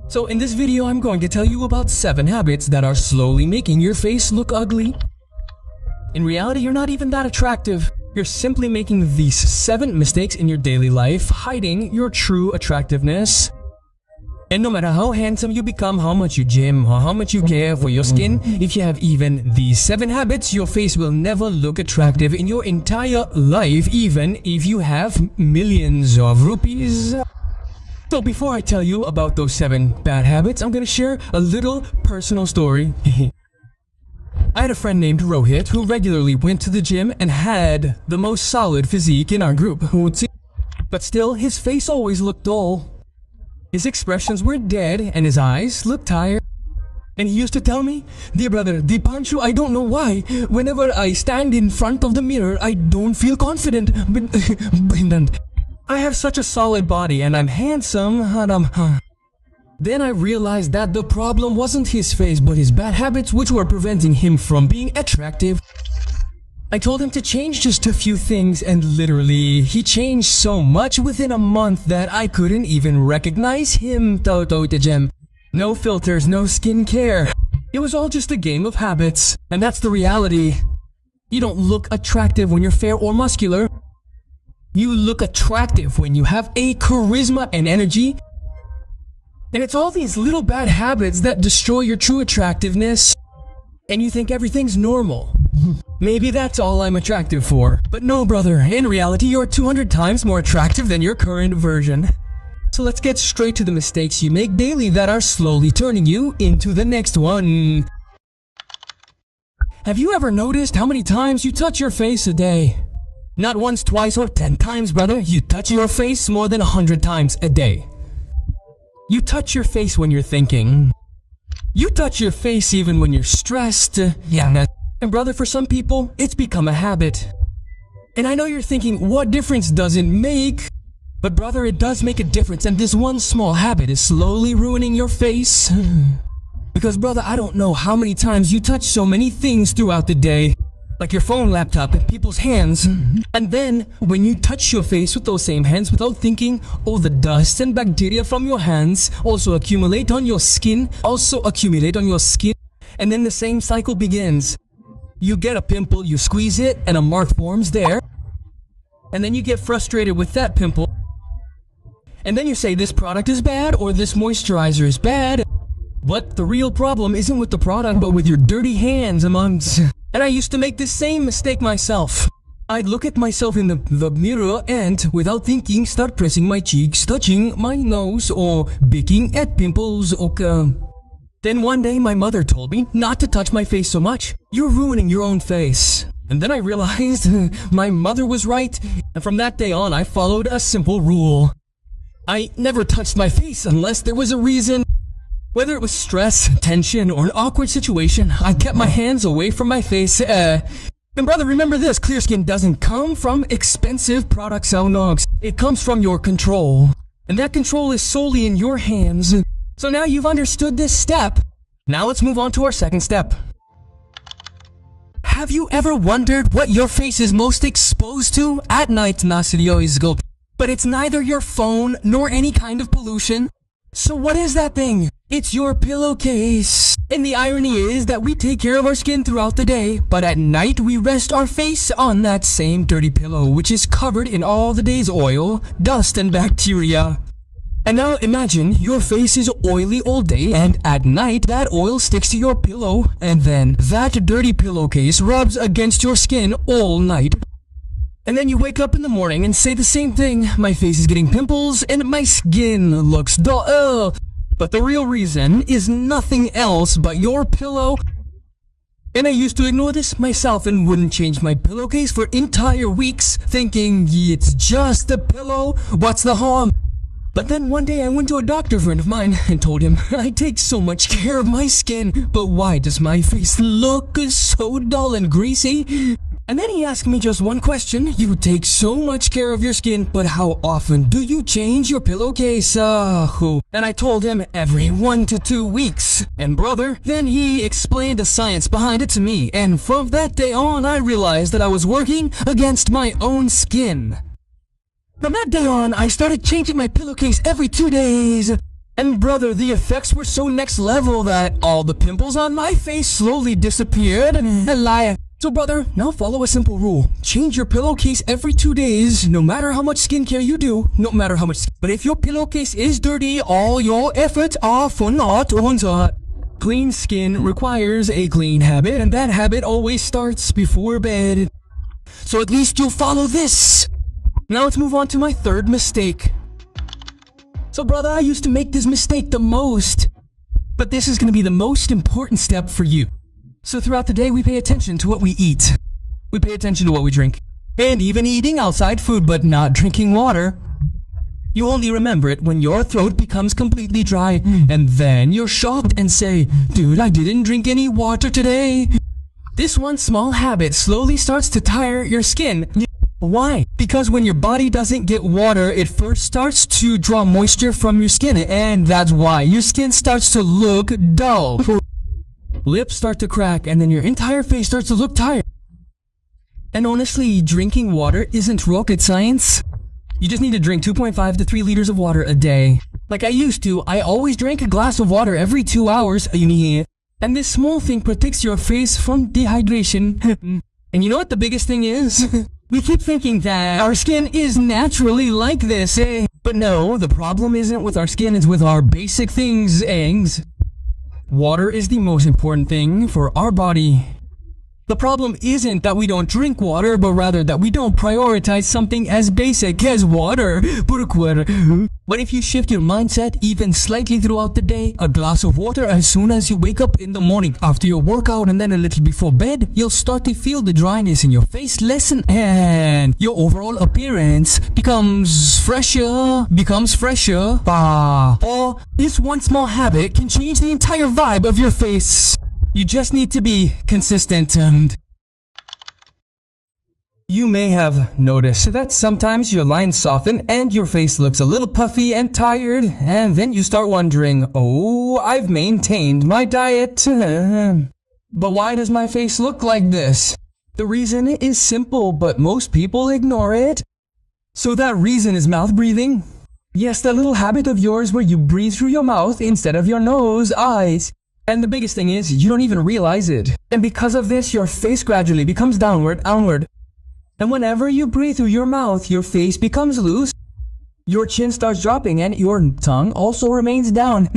So in this video, I'm going to tell you about 7 habits that are slowly making your face look ugly. In reality, you're not even that attractive. You're simply making these 7 mistakes in your daily life, hiding your true attractiveness. And no matter how handsome you become, how much you gym, or how much you care for your skin, if you have even these 7 habits, your face will never look attractive in your entire life, even if you have millions of rupees. So before I tell you about those 7 bad habits, I'm gonna share a little personal story. I had a friend named Rohit who regularly went to the gym and had the most solid physique in our group. But still, his face always looked dull. His expressions were dead and his eyes looked tired. And he used to tell me, "Dear brother, Dipanshu, I don't know why. Whenever I stand in front of the mirror, I don't feel confident. But I have such a solid body and I'm handsome." Then I realized that the problem wasn't his face but his bad habits which were preventing him from being attractive. I told him to change just a few things and literally he changed so much within a month that I couldn't even recognize him. No filters, no skincare. It was all just a game of habits. And that's the reality. You don't look attractive when you're fair or muscular. You look attractive when you have a charisma and energy. And it's all these little bad habits that destroy your true attractiveness. And you think everything's normal. Maybe that's all I'm attractive for. But no, brother, in reality you're 200 times more attractive than your current version. So let's get straight to the mistakes you make daily that are slowly turning you into the next one. Have you ever noticed how many times you touch your face a day? Not once, twice, or 10 times, brother. You touch your face more than 100 times a day. You touch your face when you're thinking. You touch your face even when you're stressed. And brother, for some people, it's become a habit. And I know you're thinking, what difference does it make? But brother, it does make a difference, and this one small habit is slowly ruining your face. Because brother, I don't know how many times you touch so many things throughout the day. Like your phone, laptop, and people's hands. And then, when you touch your face with those same hands without thinking, all the dust and bacteria from your hands also accumulate on your skin. And then the same cycle begins. You get a pimple, you squeeze it, and a mark forms there. And then you get frustrated with that pimple. And then you say this product is bad or this moisturizer is bad. But the real problem isn't with the product but with your dirty hands amongst. And I used to make this same mistake myself. I'd look at myself in the mirror and, without thinking, start pressing my cheeks, touching my nose, or picking at pimples. Then one day my mother told me not to touch my face so much. You're ruining your own face. And then I realized my mother was right. And from that day on I followed a simple rule. I never touched my face unless there was a reason. Whether it was stress, tension, or an awkward situation, I kept my hands away from my face. And brother, remember this, clear skin doesn't come from expensive products, Nogs. It comes from your control. And that control is solely in your hands. So now you've understood this step. Now let's move on to our second step. Have you ever wondered what your face is most exposed to? At night, but it's neither your phone nor any kind of pollution. So what is that thing? It's your pillowcase. And the irony is that we take care of our skin throughout the day, but at night we rest our face on that same dirty pillow, which is covered in all the day's oil, dust, and bacteria. And now imagine your face is oily all day, and at night that oil sticks to your pillow, and then that dirty pillowcase rubs against your skin all night. And then you wake up in the morning and say the same thing. My face is getting pimples and my skin looks dull. But the real reason is nothing else but your pillow. And I used to ignore this myself and wouldn't change my pillowcase for entire weeks, thinking it's just a pillow, what's the harm? But then one day I went to a doctor friend of mine and told him, I take so much care of my skin, but why does my face look so dull and greasy? And then he asked me just one question. You take so much care of your skin, but how often do you change your pillowcase? And I told him every 1 to 2 weeks. And brother, then he explained the science behind it to me. And from that day on, I realized that I was working against my own skin. From that day on, I started changing my pillowcase every 2 days. And brother, the effects were so next level that all the pimples on my face slowly disappeared. So brother, now follow a simple rule. Change your pillowcase every 2 days, no matter how much skincare you do, no matter how much. But if your pillowcase is dirty, all your efforts are for naught. Clean skin requires a clean habit, and that habit always starts before bed. So at least you'll follow this. Now let's move on to my third mistake. So brother, I used to make this mistake the most. But this is going to be the most important step for you. So throughout the day, we pay attention to what we eat. We pay attention to what we drink. And even eating outside food but not drinking water. You only remember it when your throat becomes completely dry. And then you're shocked and say, dude, I didn't drink any water today. This one small habit slowly starts to tire your skin. Why? Because when your body doesn't get water, it first starts to draw moisture from your skin, and that's why your skin starts to look dull. Lips start to crack, and then your entire face starts to look tired. And honestly, drinking water isn't rocket science. You just need to drink 2.5 to 3 liters of water a day. Like I used to, I always drank a glass of water every 2 hours. And this small thing protects your face from dehydration. And you know what the biggest thing is? We keep thinking that our skin is naturally like this, eh? But no, the problem isn't with our skin, it's with our basic things, eggs. Water is the most important thing for our body. The problem isn't that we don't drink water, but rather that we don't prioritize something as basic as water. But if you shift your mindset even slightly throughout the day, a glass of water as soon as you wake up in the morning, after your workout and then a little before bed, you'll start to feel the dryness in your face lessen and your overall appearance becomes fresher. Or this one small habit can change the entire vibe of your face. You just need to be consistent. You may have noticed that sometimes your lines soften and your face looks a little puffy and tired, and then you start wondering, oh, I've maintained my diet. But why does my face look like this? The reason is simple, but most people ignore it. So that reason is mouth breathing. Yes, that little habit of yours where you breathe through your mouth instead of your nose, eyes. And the biggest thing is, you don't even realize it. And because of this, your face gradually becomes downward. And whenever you breathe through your mouth, your face becomes loose. Your chin starts dropping and your tongue also remains down.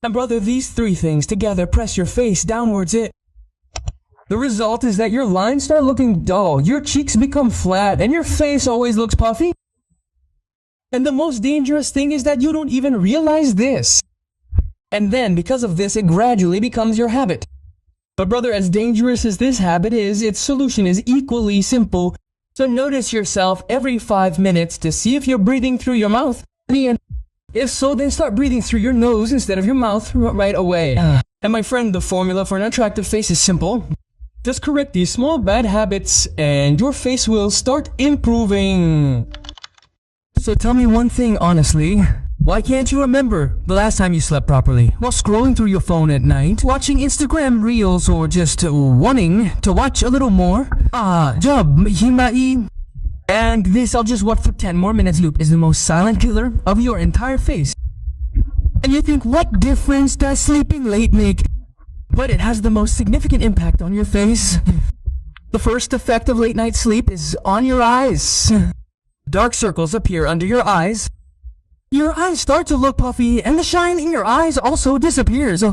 And brother, these 3 things together press your face downwards. The result is that your lines start looking dull, your cheeks become flat, and your face always looks puffy. And the most dangerous thing is that you don't even realize this. And then, because of this, it gradually becomes your habit. But brother, as dangerous as this habit is, its solution is equally simple. So notice yourself every 5 minutes to see if you're breathing through your mouth. If so, then start breathing through your nose instead of your mouth right away. And my friend, the formula for an attractive face is simple. Just correct these small bad habits and your face will start improving. So tell me one thing honestly. Why can't you remember the last time you slept properly? While scrolling through your phone at night, watching Instagram reels, or just wanting to watch a little more? And this I'll just watch for 10 more minutes loop is the most silent killer of your entire face. And you think, what difference does sleeping late make? But it has the most significant impact on your face. The first effect of late night sleep is on your eyes. Dark circles appear under your eyes. Your eyes start to look puffy, and the shine in your eyes also disappears.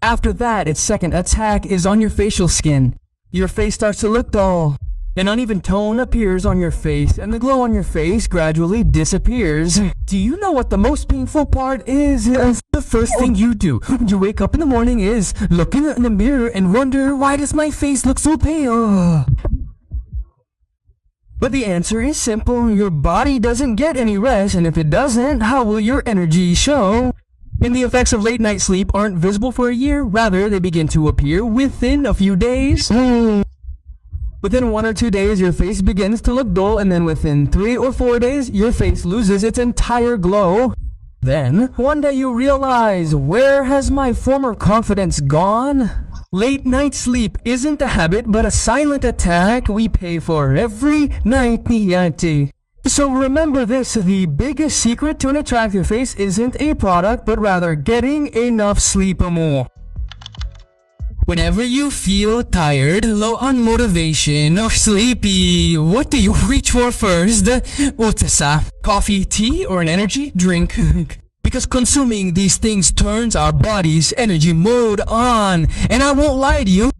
After that, its second attack is on your facial skin. Your face starts to look dull. An uneven tone appears on your face, and the glow on your face gradually disappears. Do you know what the most painful part is? The first thing you do when you wake up in the morning is look in the mirror and wonder, why does my face look so pale? But the answer is simple. Your body doesn't get any rest, and if it doesn't, how will your energy show? And the effects of late night sleep aren't visible for a year, rather they begin to appear within a few days. Within 1 or 2 days, your face begins to look dull, and then within 3 or 4 days, your face loses its entire glow. Then, one day you realize, where has my former confidence gone? Late night sleep isn't a habit, but a silent attack we pay for every night. So remember this, the biggest secret to an attractive face isn't a product, but rather getting enough sleep more. Whenever you feel tired, low on motivation, or sleepy, what do you reach for first? Utsa, coffee, tea, or an energy drink? Because consuming these things turns our body's energy mode on. And I won't lie to you,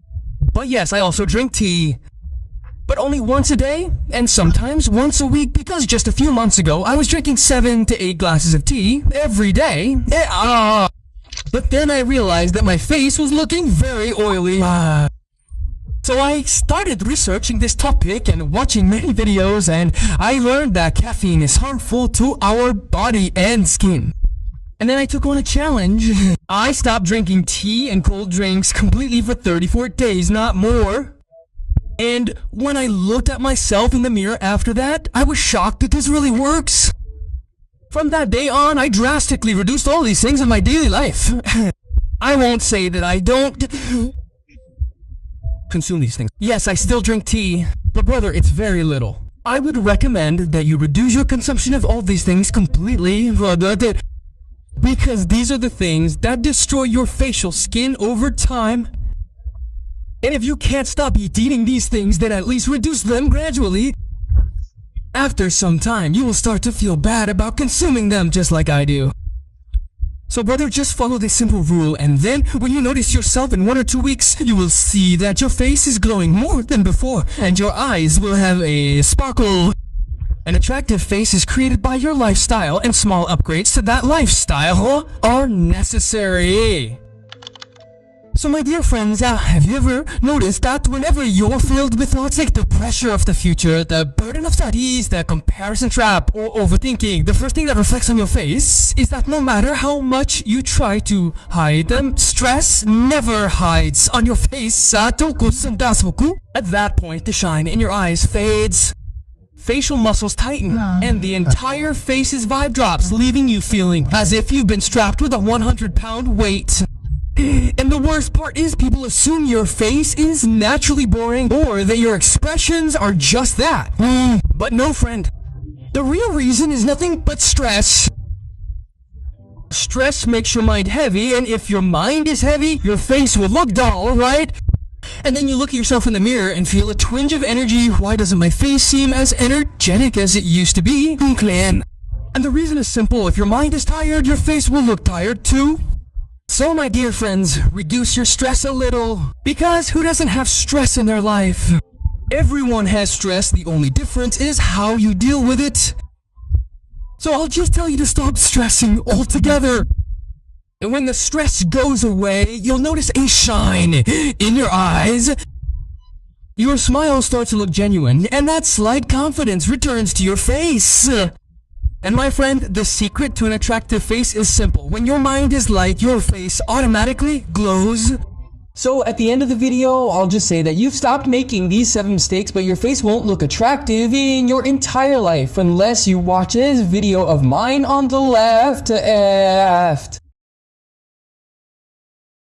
but yes, I also drink tea. But only once a day, and sometimes once a week, because just a few months ago, I was drinking 7 to 8 glasses of tea every day. But then I realized that my face was looking very oily. So I started researching this topic and watching many videos, and I learned that caffeine is harmful to our body and skin. And then I took on a challenge. I stopped drinking tea and cold drinks completely for 34 days, not more. And when I looked at myself in the mirror after that, I was shocked that this really works. From that day on, I drastically reduced all these things in my daily life. I won't say that I don't consume these things. Yes, I still drink tea, but brother, it's very little. I would recommend that you reduce your consumption of all these things completely, because these are the things that destroy your facial skin over time. And if you can't stop eating these things, then at least reduce them gradually. After some time, you will start to feel bad about consuming them just like I do. So brother, just follow this simple rule, and then when you notice yourself in 1 or 2 weeks, you will see that your face is glowing more than before, and your eyes will have a sparkle. An attractive face is created by your lifestyle, and small upgrades to that lifestyle are necessary. So my dear friends, have you ever noticed that whenever you're filled with thoughts like the pressure of the future, the burden of studies, the comparison trap, or overthinking, the first thing that reflects on your face is that no matter how much you try to hide them, stress never hides on your face. At that point, the shine in your eyes fades. Facial muscles tighten, and the entire face's vibe drops, leaving you feeling as if you've been strapped with a 100-pound weight. And the worst part is people assume your face is naturally boring or that your expressions are just that. But no, friend. The real reason is nothing but stress. Stress makes your mind heavy, and if your mind is heavy, your face will look dull, right? And then you look at yourself in the mirror and feel a twinge of energy. Why doesn't my face seem as energetic as it used to be? And the reason is simple. If your mind is tired, your face will look tired too. So my dear friends, reduce your stress a little, because who doesn't have stress in their life? Everyone has stress, the only difference is how you deal with it. So I'll just tell you to stop stressing altogether. And when the stress goes away, you'll notice a shine in your eyes. Your smile starts to look genuine, and that slight confidence returns to your face. And my friend, the secret to an attractive face is simple. When your mind is light, your face automatically glows. So at the end of the video, I'll just say that you've stopped making these 7 mistakes, but your face won't look attractive in your entire life unless you watch this video of mine on the left.